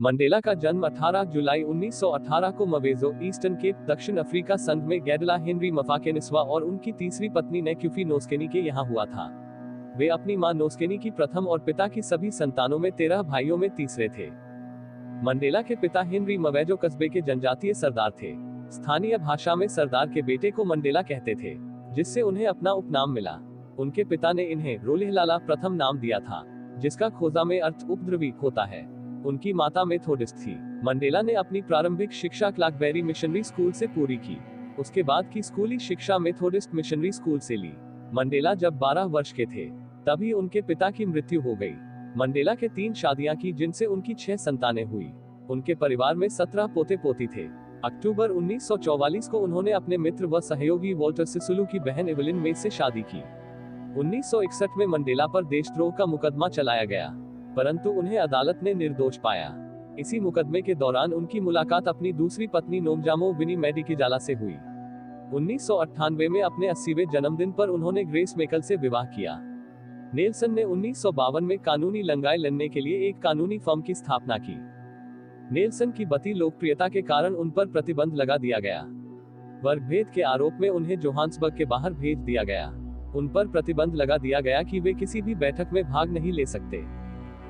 Mandela का जन्म 18 जुलाई 1918 को मवेजो, ईस्टर्न केप, दक्षिण अफ्रीका संघ में गैडला हेनरी मफाकेनिस्वा और उनकी तीसरी पत्नी नेक्यूफी नोस्केनी के यहाँ हुआ था। वे अपनी मां नोस्केनी की प्रथम और पिता की सभी संतानों में 13 भाइयों में तीसरे थे। मंडेला के पिता हेनरी मवेजो कस्बे के जनजातीय सरदार थे। स्थानीय भाषा में सरदार के बेटे को मंडेला कहते थे, जिससे उन्हें अपना उपनाम मिला। उनके पिता ने इन्हें रोलेहलाला प्रथम नाम दिया था, जिसका खोजा में अर्थ उपद्रवी होता है। उनकी माता मेथोडिस्ट थी। मंडेला ने अपनी प्रारंभिक शिक्षा क्लार्कबेरी मिशनरी स्कूल से पूरी की। उसके बाद की स्कूली शिक्षा मेथोडिस्ट मिशनरी स्कूल से ली। मंडेला जब 12 वर्ष के थे, तभी उनके पिता की मृत्यु हो गई। मंडेला के 3 शादियां की, जिनसे उनकी 6 संतानें हुई। उनके परिवार में 17 पोते पोती थे। अक्टूबर 1944 को उन्होंने अपने मित्र व सहयोगी वॉल्टर सिसुलू की बहन एवलिन में से शादी की। 1961 में मंडेला पर देशद्रोह का मुकदमा चलाया गया, परंतु उन्हें अदालत ने निर्दोष पाया। इसी मुकदमे के दौरान उनकी मुलाकात अपनी दूसरी पत्नी नोमजामो विनी मैडिकिजाला से हुई। 1998 में अपने 80वें जन्मदिन पर उन्होंने ग्रेस मेकल से विवाह किया। नेल्सन ने 1952 में कानूनी लंगाई लड़ने के लिए एक कानूनी फर्म की स्थापना की। नेल्सन की बढ़ती लोकप्रियता के कारण उन पर प्रतिबंध लगा दिया गया। वर्गभेद के आरोप में उन्हें जोहान्सबर्ग के बाहर भेज दिया गया। उन पर प्रतिबंध लगा दिया गया कि वे किसी भी बैठक में भाग नहीं ले सकते।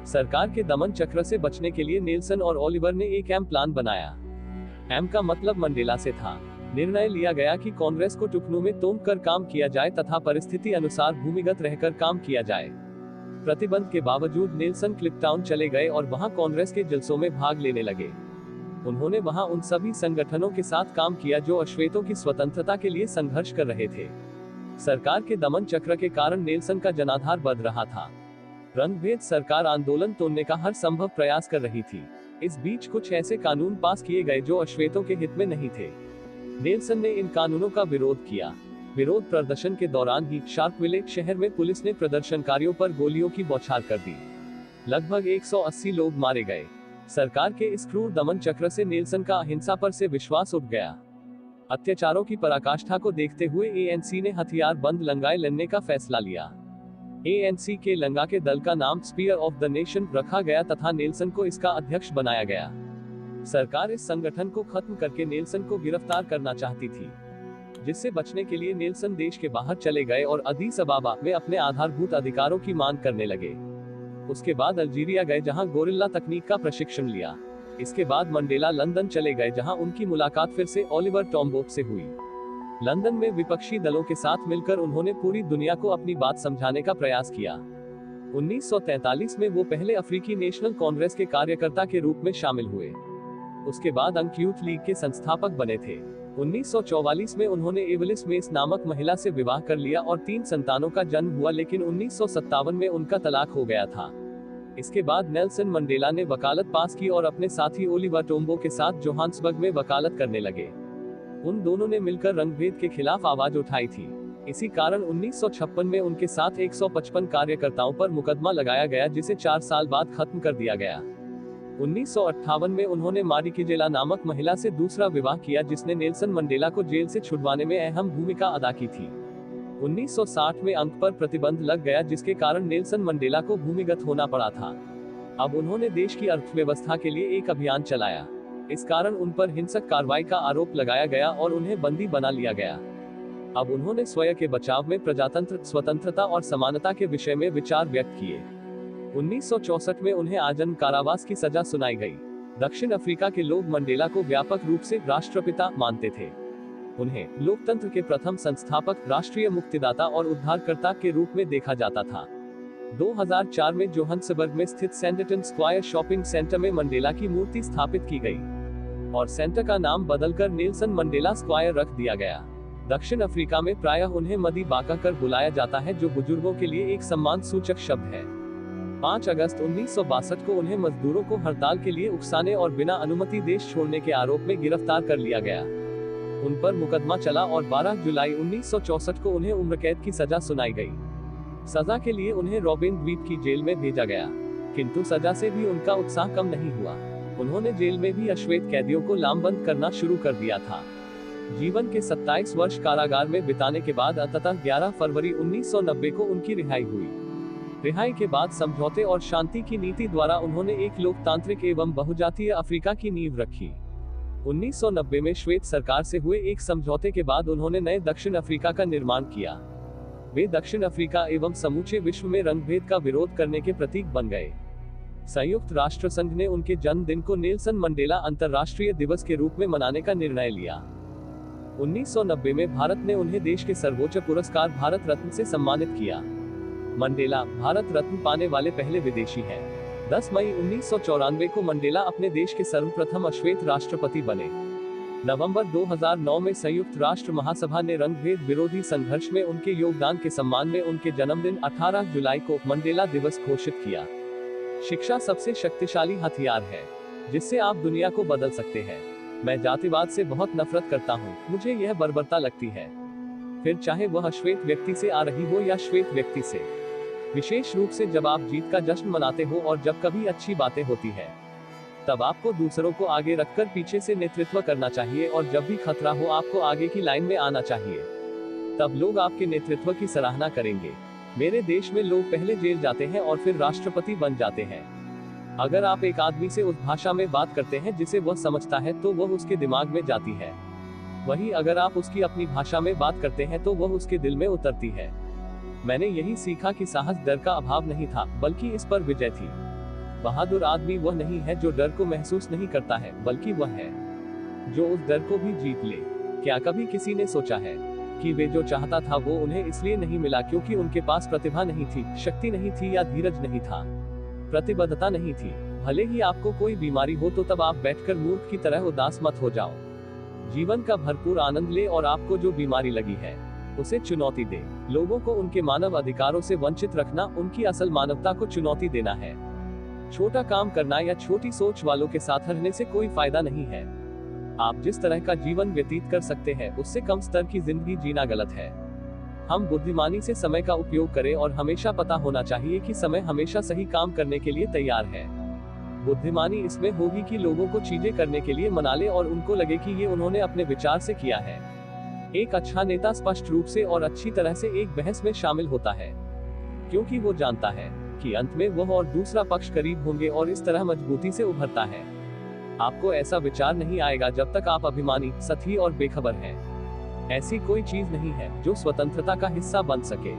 सरकार के दमन चक्र से बचने के लिए नेल्सन और ओलिवर ने एक एम प्लान बनाया। एम का मतलब मंडेला से था। निर्णय लिया गया कि कांग्रेस को टुकड़ों में तोड़ कर काम किया जाए तथा परिस्थिति अनुसार भूमिगत रहकर काम किया जाए। प्रतिबंध के बावजूद नेल्सन क्लिपटाउन चले गए और वहां कांग्रेस के जलसों में भाग लेने लगे। उन्होंने वहां उन सभी संगठनों के साथ काम किया जो अश्वेतों की स्वतंत्रता के लिए संघर्ष कर रहे थे। सरकार के दमन चक्र के कारण नेल्सन का जनाधार बढ़ रहा था। रंगभेद सरकार आंदोलन तोड़ने का हर संभव प्रयास कर रही थी। इस बीच कुछ ऐसे कानून पास किए गए जो अश्वेतों के हित में नहीं थे। नेल्सन ने इन कानूनों का विरोध किया। विरोध प्रदर्शन के दौरान ही शार्पविले शहर में पुलिस ने प्रदर्शनकारियों पर गोलियों की बौछार कर दी। लगभग 180 लोग मारे गए। सरकार के इस क्रूर दमन चक्र से नेल्सन का अहिंसा पर से विश्वास उठ गया। अत्याचारों की पराकाष्ठा को देखते हुए एएनसी ने हथियार बंद लंगाई लड़ने का फैसला लिया। एएनसी के लंगा के दल का नाम स्पीयर ऑफ द नेशन रखा गया तथा नेल्सन को इसका अध्यक्ष बनाया गया। सरकार इस संगठन को खत्म करके नेल्सन को गिरफ्तार करना चाहती थी, जिससे बचने के लिए नेल्सन देश के बाहर चले गए और अदीस अबाबा में अपने आधारभूत अधिकारों की मांग करने लगे। उसके बाद अल्जीरिया गए, जहां गोरिल्ला तकनीक का प्रशिक्षण लिया। इसके बाद मंडेला लंदन चले गए, जहां उनकी मुलाकात फिर से ओलिवर टॉम्बो से हुई। लंदन में विपक्षी दलों के साथ मिलकर उन्होंने पूरी दुनिया को अपनी बात समझाने का प्रयास किया। 1943 में वो पहले अफ्रीकी नेशनल कांग्रेस के कार्यकर्ता के रूप में शामिल हुए। उसके बाद अंक यूथ लीग के संस्थापक बने थे। 1944 में उन्होंने एवलिस मेस नामक महिला से विवाह कर लिया और 3 संतानों का जन्म हुआ, लेकिन 1957 में उनका तलाक हो गया था। इसके बाद नेल्सन मंडेला ने वकालत पास की और अपने साथी ओलिवर टोम्बो के साथ जोहान्सबर्ग में वकालत करने लगे। उन दोनों ने मिलकर रंगभेद के खिलाफ आवाज उठाई थी। इसी कारण 1956 में उनके साथ 155 कार्यकर्ताओं पर मुकदमा लगाया गया, जिसे 4 साल बाद खत्म कर दिया गया। 1958 में उन्होंने मारिकिजेला नामक महिला से दूसरा विवाह किया, जिसने नेल्सन मंडेला को जेल से छुड़वाने में अहम भूमिका अदा की थी। 1960 में अंक पर प्रतिबंध लग गया, जिसके कारण नेल्सन मंडेला को भूमिगत होना पड़ा था। अब उन्होंने देश की अर्थव्यवस्था के लिए एक अभियान चलाया। इस कारण उन पर हिंसक कार्रवाई का आरोप लगाया गया और उन्हें बंदी बना लिया गया। अब उन्होंने स्वयं के बचाव में प्रजातंत्र, स्वतंत्रता और समानता के विषय में विचार व्यक्त किए। 1964 में उन्हें आजीवन कारावास की सजा सुनाई गई। दक्षिण अफ्रीका के लोग मंडेला को व्यापक रूप से राष्ट्रपिता मानते थे। उन्हें लोकतंत्र के प्रथम संस्थापक, राष्ट्रीय मुक्तिदाता और उद्धारकर्ता के रूप में देखा जाता था। 2004 में जोहान्सबर्ग में स्थित सेंडरटन स्क्वायर शॉपिंग सेंटर में मंडेला की मूर्ति स्थापित की गई और सेंटर का नाम बदलकर नेल्सन मंडेला स्क्वायर रख दिया गया। दक्षिण अफ्रीका में प्रायः उन्हें मदी बाका कर बुलाया जाता है, जो बुजुर्गों के लिए एक सम्मान सूचक शब्द है। 5 अगस्त 1962 को उन्हें मजदूरों को हड़ताल के लिए उकसाने और बिना अनुमति देश छोड़ने के आरोप में गिरफ्तार कर लिया गया। उन पर मुकदमा चला और 12 जुलाई 1964 को उन्हें उम्र कैद की सजा सुनाई गई। सजा के लिए उन्हें रॉबिन द्वीप की जेल में भेजा गया, किंतु सजा से भी उनका उत्साह कम नहीं हुआ। उन्होंने जेल में भी अश्वेत कैदियों को लामबंद करना शुरू कर दिया था। जीवन के 27 वर्ष कारागार में बिताने के बाद अंततः 11 फरवरी 1990 को उनकी रिहाई हुई। रिहाई के बाद समझौते और शांति की नीति द्वारा उन्होंने एक लोकतांत्रिक एवं बहुजातीय अफ्रीका की नींव रखी। 1990 में श्वेत सरकार से हुए एक समझौते के बाद उन्होंने नए दक्षिण अफ्रीका का निर्माण किया। वे दक्षिण अफ्रीका एवं समूचे विश्व में रंगभेद का विरोध करने के प्रतीक बन गए। संयुक्त राष्ट्र संघ ने उनके जन्मदिन को नेल्सन मंडेला अंतर्राष्ट्रीय दिवस के रूप में मनाने का निर्णय लिया। 1990 में भारत ने उन्हें देश के सर्वोच्च पुरस्कार भारत रत्न से सम्मानित किया। मंडेला भारत रत्न पाने वाले पहले विदेशी हैं। 10 मई 1994 को मंडेला अपने देश के सर्वप्रथम अश्वेत राष्ट्रपति बने। नवंबर 2009 में संयुक्त राष्ट्र महासभा ने रंगभेद विरोधी संघर्ष में उनके योगदान के सम्मान में उनके जन्मदिन 18 जुलाई को मंडेला दिवस घोषित किया। शिक्षा सबसे शक्तिशाली हथियार है जिससे आप दुनिया को बदल सकते हैं। मैं जातिवाद से बहुत नफरत करता हूँ, मुझे यह बर्बरता लगती है, फिर चाहे वह श्वेत व्यक्ति से आ रही हो या श्वेत व्यक्ति से। विशेष रूप से जब आप जीत का जश्न मनाते हो और जब कभी अच्छी बातें होती है, तब आपको दूसरों को आगे रखकर पीछे से नेतृत्व करना चाहिए और जब भी खतरा हो आपको आगे की लाइन में आना चाहिए। तब लोग आपके नेतृत्व की सराहना करेंगे। मेरे देश में लोग पहले जेल जाते हैं और फिर राष्ट्रपति बन जाते हैं। अगर आप एक आदमी से उस भाषा में बात करते हैं जिसे वह समझता है तो वह उसके दिमाग में जाती है। वहीं अगर आप उसकी अपनी भाषा में बात करते हैं तो वह उसके दिल में उतरती है। मैंने यही सीखा कि साहस डर का अभाव नहीं था, बल्कि इस पर विजय थी। बहादुर आदमी वह नहीं है जो डर को महसूस नहीं करता है, बल्कि वह है जो उस डर को भी जीत ले। क्या कभी किसी ने सोचा है कि वे जो चाहता था वो उन्हें इसलिए नहीं मिला क्योंकि उनके पास प्रतिभा नहीं थी, शक्ति नहीं थी या धीरज नहीं था, प्रतिबद्धता नहीं थी। भले ही आपको कोई बीमारी हो तो तब आप बैठकर मूर्ख की तरह उदास मत हो जाओ। जीवन का भरपूर आनंद ले और आपको जो बीमारी लगी है उसे चुनौती दे। लोगों को उनके मानव अधिकारों से वंचित रखना उनकी असल मानवता को चुनौती देना है। छोटा काम करना या छोटी सोच वालों के साथ रहने से कोई फायदा नहीं है। आप जिस तरह का जीवन व्यतीत कर सकते हैं उससे कम स्तर की जिंदगी जीना गलत है। हम बुद्धिमानी से समय का उपयोग करें और हमेशा पता होना चाहिए कि समय हमेशा सही काम करने के लिए तैयार है। बुद्धिमानी इसमें होगी कि लोगों को चीजें करने के लिए मना ले और उनको लगे कि ये उन्होंने अपने विचार से किया है। एक अच्छा नेता स्पष्ट रूप से और अच्छी तरह से एक बहस में शामिल होता है क्योंकि वो जानता है कि अंत में वह और दूसरा पक्ष करीब होंगे और इस तरह मजबूती से उभरता है। आपको ऐसा विचार नहीं आएगा जब तक आप अभिमानी, सती और बेखबर हैं। ऐसी कोई चीज नहीं है जो स्वतंत्रता का हिस्सा बन सके।